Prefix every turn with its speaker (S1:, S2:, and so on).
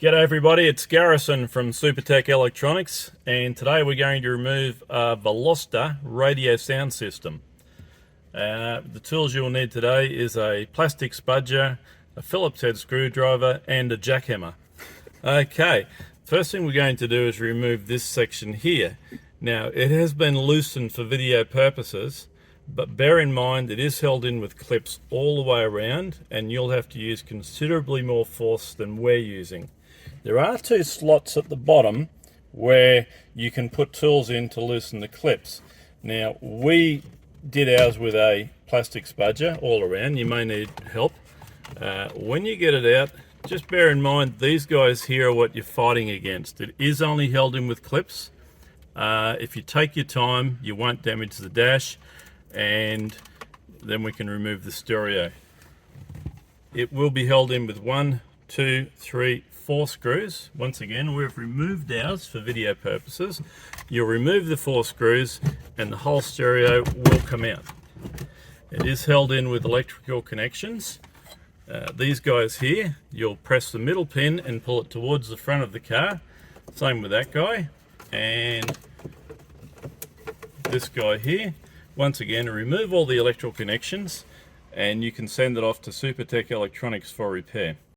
S1: G'day everybody, it's Garrison from Supertech Electronics, and today we're going to remove a Veloster radio sound system. The tools you'll need today is a plastic spudger, a Phillips head screwdriver and a jackhammer. Okay, first thing we're going to do is remove this section here. Now it has been loosened for video purposes, but bear in mind it is held in with clips all the way around, and you'll have to use considerably more force than we're using. There are two slots at the bottom where you can put tools in to loosen the clips. Now we did ours with a plastic spudger all around. You may need help. When you get it out, just bear in mind these guys here are what you're fighting against. It is only held in with clips. If you take your time, you won't damage the dash, and then we can remove the stereo. It will be held in with 1, 2, 3, 4 screws. Once again, we've removed ours for video purposes. You'll remove the 4 screws and the whole stereo will come out. It is held in with electrical connections. These guys here, you'll press the middle pin and pull it towards the front of the car. Same with that guy. And this guy here. Once again, remove all the electrical connections and you can send it off to Supertech Electronics for repair.